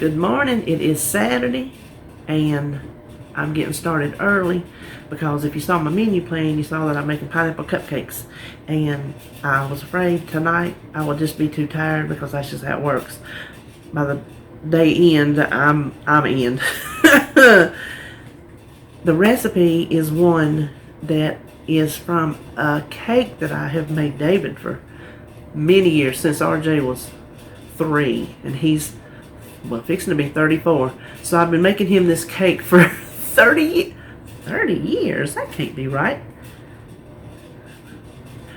Good morning. It is Saturday and I'm getting started early because if you saw my menu plan, you saw that I'm making pineapple cupcakes, and I was afraid tonight I would just be too tired because that's just how it works. By the day end, I'm in. The recipe is one that is from a cake that I have made David for many years, since RJ was 3 and he's fixing to be 34. So I've been making him this cake for 30 years. That can't be right.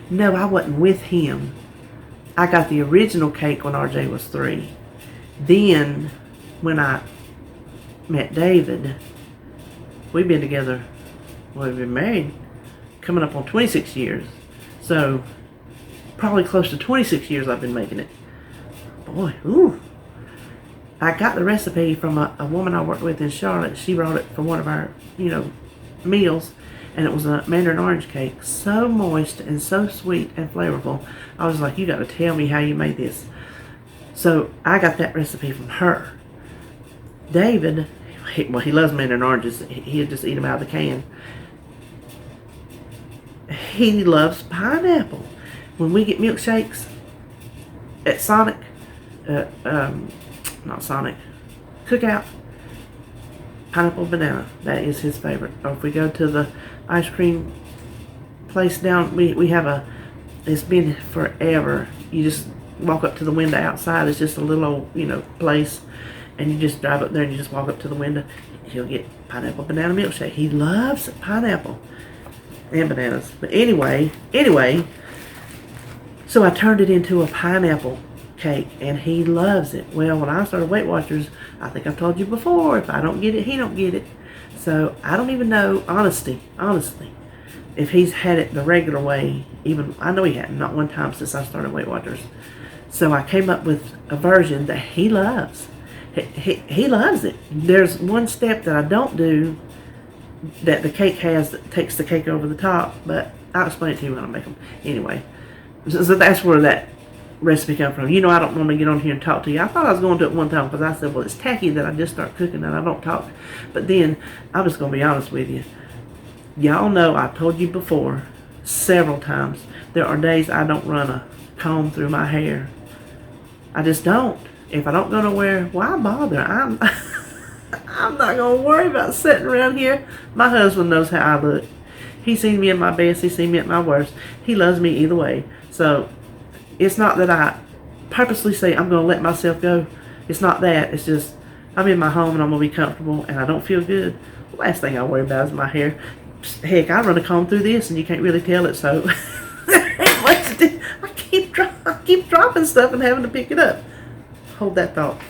No, I wasn't with him. I got the original cake when RJ was 3. Then, when I met David, we've been together, we've been married coming up on 26 years. So, probably close to 26 years I've been making it. Boy, ooh. I got the recipe from a woman I worked with in Charlotte. She brought it for one of our, meals. And it was a mandarin orange cake. So moist and so sweet and flavorful. I was like, you got to tell me how you made this. So I got that recipe from her. David, he loves mandarin oranges. He'll just eat them out of the can. He loves pineapple. When we get milkshakes at Sonic, not Sonic, Cookout, pineapple banana, that is his favorite. Or if we go to the ice cream place down, we have it's been forever. You just walk up to the window outside. It's just a little old, place, and you just drive up there and you just walk up to the window. He'll get pineapple banana milkshake. He loves pineapple and bananas. But anyway, so I turned it into a pineapple cake, and he loves it. Well, when I started Weight Watchers, I think I've told you before, if I don't get it, he don't get it. So I don't even know, honestly, if he's had it the regular way. Even I know he hadn't, not one time since I started Weight Watchers. So I came up with a version that he loves. He loves it. There's one step that I don't do that the cake has that takes the cake over the top, but I'll explain it to you when I make them. Anyway, so that's where that recipe come from. I don't normally get on here and talk to you. I thought I was going to do it one time because I said, well, it's tacky that I just start cooking and I don't talk. But then I'm just going to be honest with you. Y'all know I've told you before several times, there are days I don't run a comb through my hair. I just don't. If I don't go nowhere, why bother? I'm not going to worry about sitting around here. My husband knows how I look. He's seen me at my best. He's seen me at my worst. He loves me either way. So it's not that I purposely say I'm going to let myself go. It's not that. It's just I'm in my home and I'm going to be comfortable and I don't feel good. The last thing I worry about is my hair. Heck, I run a comb through this and you can't really tell it, so I keep dropping stuff and having to pick it up. Hold that thought.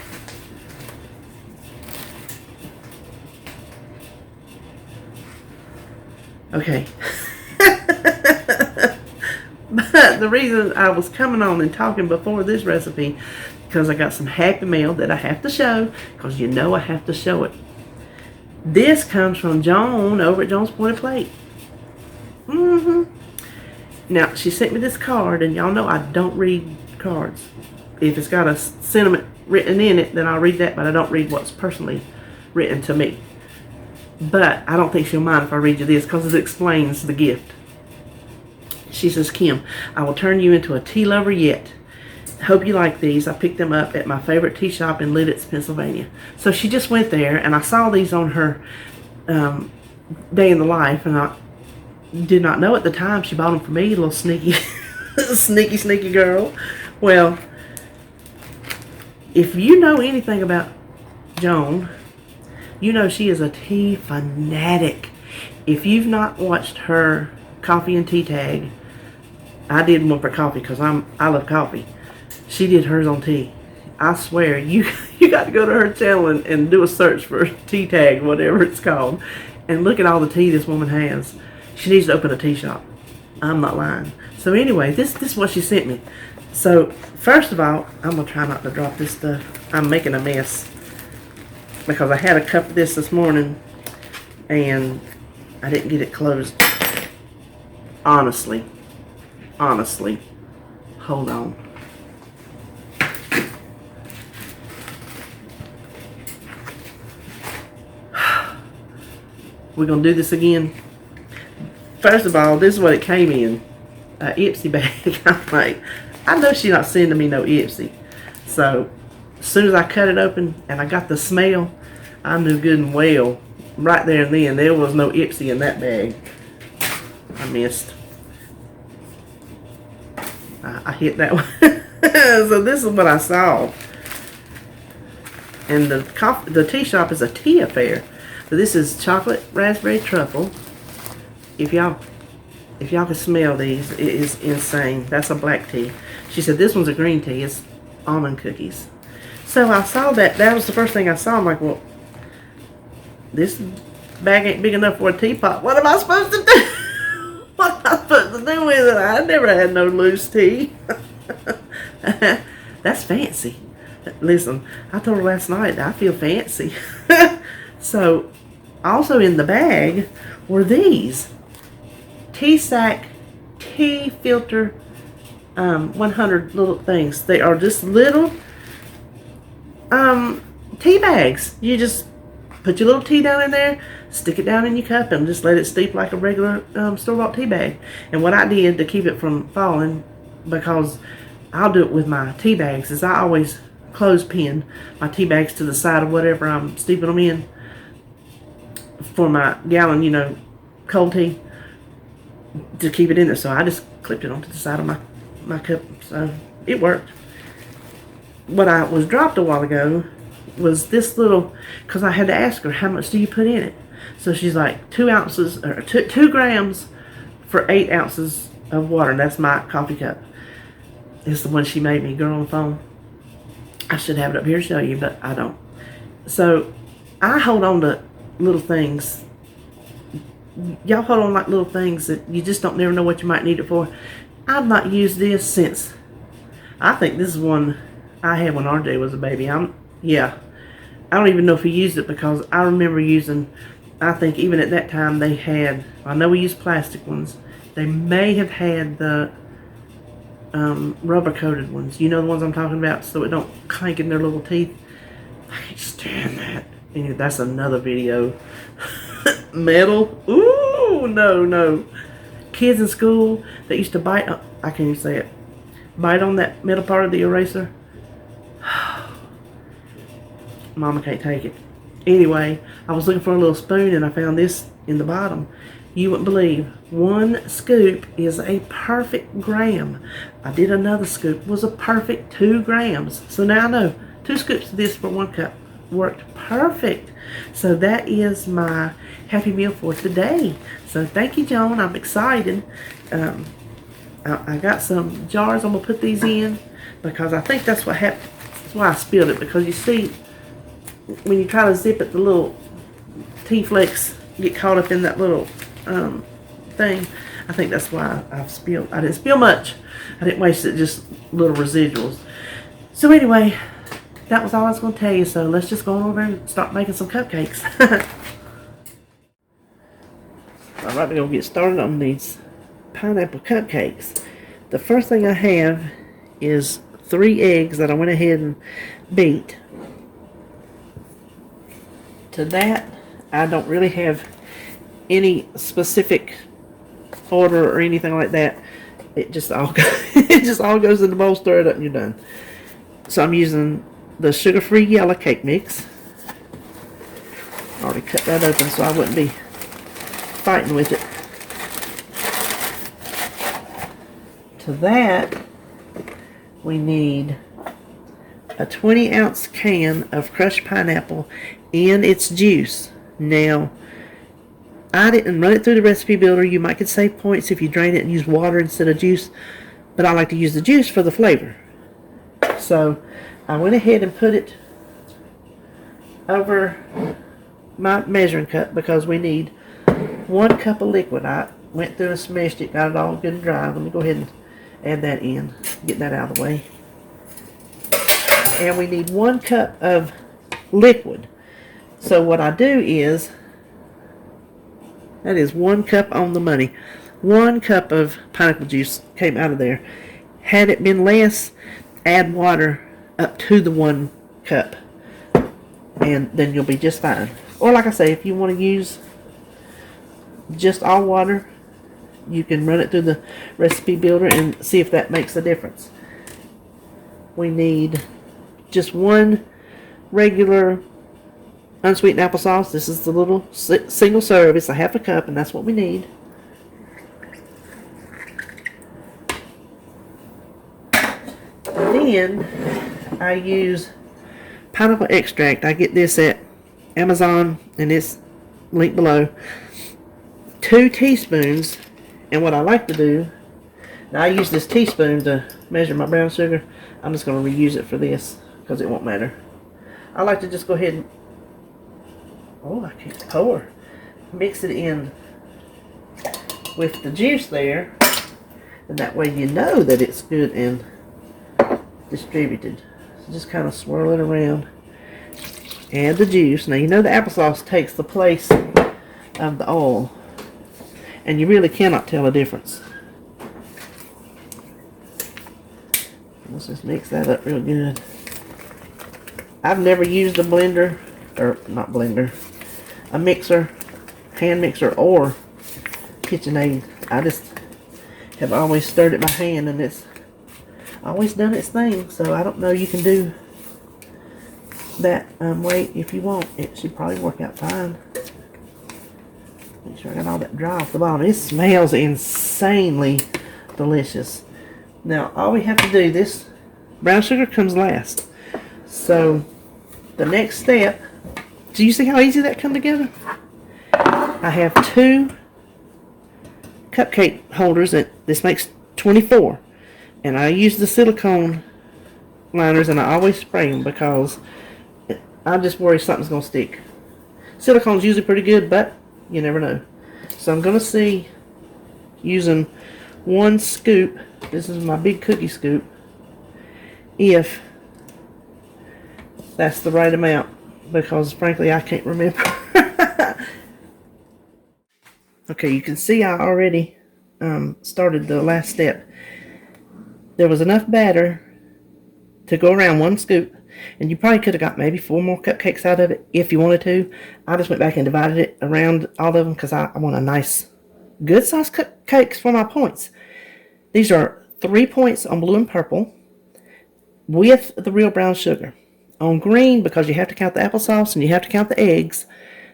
Okay. But the reason I was coming on and talking before this recipe, because I got some happy mail that I have to show, because I have to show it. This comes from Joan over at Joan's Pointed Plate. Now, she sent me this card, and y'all know I don't read cards. If it's got a sentiment written in it, then I'll read that, but I don't read what's personally written to me. But I don't think she'll mind if I read you this, because it explains the gift. She says, Kim, I will turn you into a tea lover yet. Hope you like these. I picked them up at my favorite tea shop in Lidditz, Pennsylvania. So she just went there, and I saw these on her day in the life, and I did not know at the time she bought them for me, little sneaky, sneaky girl. Well, if you know anything about Joan, you know she is a tea fanatic. If you've not watched her coffee and tea tag, I did one for coffee because I love coffee. She did hers on tea. I swear, you got to go to her channel and do a search for tea tag, whatever it's called, and look at all the tea this woman has. She needs to open a tea shop. I'm not lying. So anyway, this is what she sent me. So first of all, I'm gonna try not to drop this stuff. I'm making a mess because I had a cup of this morning and I didn't get it closed. Honestly, hold on. we're going to do this again. First of all, this is what it came in. Ipsy bag. I'm like, I know she's not sending me no Ipsy. So, as soon as I cut it open and I got the smell, I knew good and well, right there and then, there was no Ipsy in that bag. I missed. I hit that one. So this is what I saw. And the tea shop is a tea affair. So this is chocolate raspberry truffle. If y'all can smell these, it is insane. That's a black tea. She said this one's a green tea. It's almond cookies. So I saw that. That was the first thing I saw. I'm like, well, this bag ain't big enough for a teapot. What am I supposed to do? What am I supposed to do with it? I never had no loose tea. That's fancy. Listen, I told her last night I feel fancy. So, also in the bag were these tea sack, tea filter, 100 little things. They are just little tea bags. You just put your little tea down in there, stick it down in your cup, and just let it steep like a regular store-bought tea bag. And what I did to keep it from falling, because I'll do it with my tea bags, is I always clothespin my tea bags to the side of whatever I'm steeping them in for my gallon, you know, cold tea, to keep it in there. So I just clipped it onto the side of my cup. So it worked. What I was dropped a while ago was this little, because I had to ask her, how much do you put in it? So she's like 2 ounces, or 2 grams for 8 ounces of water. And that's my coffee cup. It's the one she made me, girl on the phone. I should have it up here to show you, but I don't. So I hold on to little things. Y'all hold on like little things that you just don't never know what you might need it for. I've not used this since, I think this is one I had when RJ was a baby. Yeah. I don't even know if he used it, because I remember using, I think even at that time they had, I know we used plastic ones. They may have had the rubber coated ones. You know the ones I'm talking about, so it don't clank in their little teeth. I can't stand that. And that's another video. Metal. Ooh, no. Kids in school that used to bite, I can't even say it, bite on that metal part of the eraser. Mama can't take it. Anyway, I was looking for a little spoon and I found this in the bottom. You wouldn't believe, 1 scoop is a perfect gram. I did another scoop, was a perfect 2 grams. So now I know 2 scoops of this for 1 cup worked perfect. So that is my happy meal for today. So thank you, Joan. I'm excited. I got some jars. I'm gonna put these in because I think that's what happened. That's why I spilled it, because you see, when you try to zip it, the little tea flakes get caught up in that little thing. I think that's why I've spilled. I didn't spill much. I didn't waste it, just little residuals. So anyway, that was all I was going to tell you. So let's just go over and start making some cupcakes. Alright, we're going to get started on these pineapple cupcakes. The first thing I have is 3 eggs that I went ahead and beat. To that, I don't really have any specific order or anything like that. It just all goes in the bowl, stir it up, and you're done. So I'm using the sugar-free yellow cake mix. I already cut that open so I wouldn't be fighting with it. To that, we need a 20-ounce can of crushed pineapple and its juice. Now, I didn't run it through the recipe builder. You might could save points if you drain it and use water instead of juice, but I like to use the juice for the flavor. So I went ahead and put it over my measuring cup because we need 1 cup of liquid. I went through and smashed it, got it all good and dry. Let me go ahead and add that in, get that out of the way. And we need 1 cup of liquid. So what I do is, that is 1 cup on the money. 1 cup of pineapple juice came out of there. Had it been less, add water up to the 1 cup. And then you'll be just fine. Or like I say, if you want to use just all water, you can run it through the recipe builder and see if that makes a difference. We need just one regular unsweetened applesauce. This is the little single serve. It's a half a cup, and that's what we need. Then I use pineapple extract. I get this at Amazon, and it's linked below. 2 teaspoons. And what I like to do, now I use this teaspoon to measure my brown sugar. I'm just going to reuse it for this because it won't matter. I like to just go ahead and, I can't pour. Mix it in with the juice there. And that way you know that it's good and distributed. So just kind of swirl it around. Add the juice. Now you know the applesauce takes the place of the oil. And you really cannot tell a difference. Let's just mix that up real good. I've never used a blender, or not blender, a mixer, hand mixer, or KitchenAid. I just have always stirred it by hand, and it's always done its thing. So I don't know, you can do that way if you want. It should probably work out fine. Make sure I got all that dry off the bottom. It smells insanely delicious. Now, all we have to do, this brown sugar comes last. So, the next step, do you see how easy that come together? I have 2 cupcake holders, and this makes 24. And I use the silicone liners, and I always spray them because I just worry something's going to stick. Silicone's usually pretty good, but you never know. So I'm going to see, using 1 scoop, this is my big cookie scoop, if that's the right amount, because frankly I can't remember. Okay, you can see I already started the last step. There was enough batter to go around 1 scoop, and you probably could have got maybe 4 more cupcakes out of it if you wanted to. I just went back and divided it around all of them because I want a nice, good sized cupcakes for my points. These are 3 points on blue and purple with the real brown sugar. On green, because you have to count the applesauce and you have to count the eggs,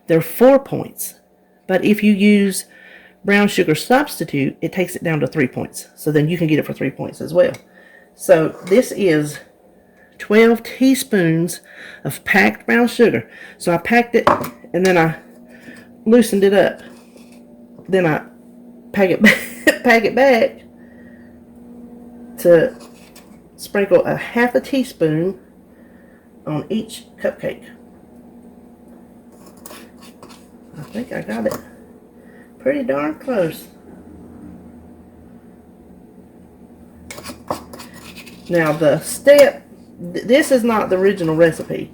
they're 4 points. But if you use brown sugar substitute, it takes it down to 3 points. So then you can get it for 3 points as well. So this is 12 teaspoons of packed brown sugar. So I packed it and then I loosened it up. Then I pack it back to sprinkle a half a teaspoon on each cupcake. I think I got it pretty darn close. Now the step, this is not the original recipe.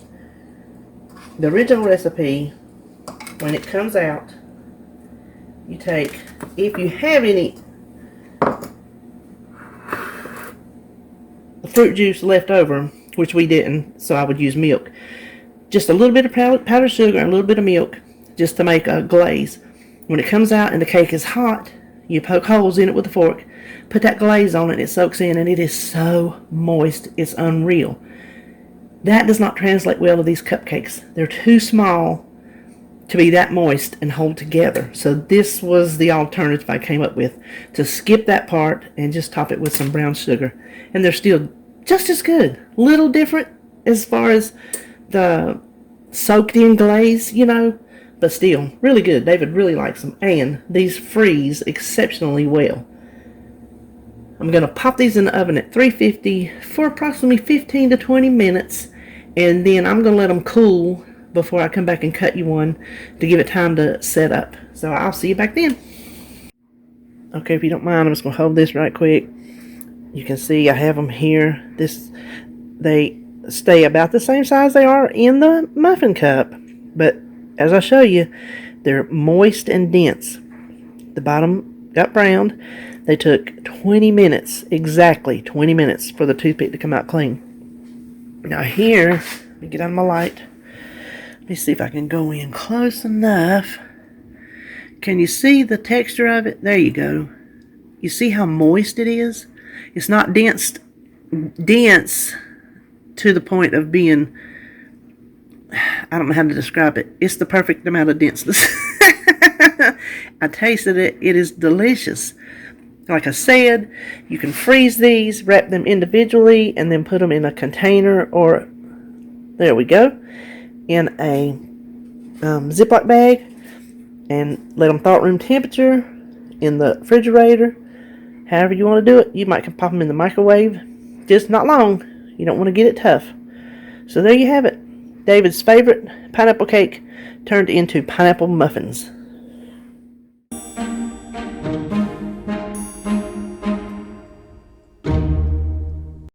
The original recipe, when it comes out, you take, if you have any fruit juice left over, which we didn't, so I would use milk. Just a little bit of powdered sugar and a little bit of milk, just to make a glaze. When it comes out and the cake is hot, you poke holes in it with a fork, put that glaze on it, and it soaks in, and it is so moist, it's unreal. That does not translate well to these cupcakes. They're too small to be that moist and hold together. So this was the alternative I came up with, to skip that part and just top it with some brown sugar. And they're still just as good. Little different as far as the soaked in glaze, you know, but still really good. David really likes them, and these freeze exceptionally well. I'm going to pop these in the oven at 350 for approximately 15 to 20 minutes, and then I'm going to let them cool before I come back and cut you one to give it time to set up. So I'll see you back then. Okay, if you don't mind, I'm just going to hold this right quick. You can see I have them here. They stay about the same size they are in the muffin cup, but as I show you, they're moist and dense. The bottom got browned. They took 20 minutes, exactly 20 minutes, for the toothpick to come out clean. Now here, let me get on my light. Let me see if I can go in close enough. Can you see the texture of it? There you go. You see how moist it is? It's not dense to the point of being, I don't know how to describe it. It's the perfect amount of denseness. I tasted it. It is delicious. Like I said, you can freeze these, wrap them individually, and then put them in a container or, there we go, in a Ziploc bag, and let them thaw at room temperature in the refrigerator. However you want to do it. You might can pop them in the microwave, just not long. You don't want to get it tough. So there you have it. David's favorite pineapple cake turned into pineapple muffins.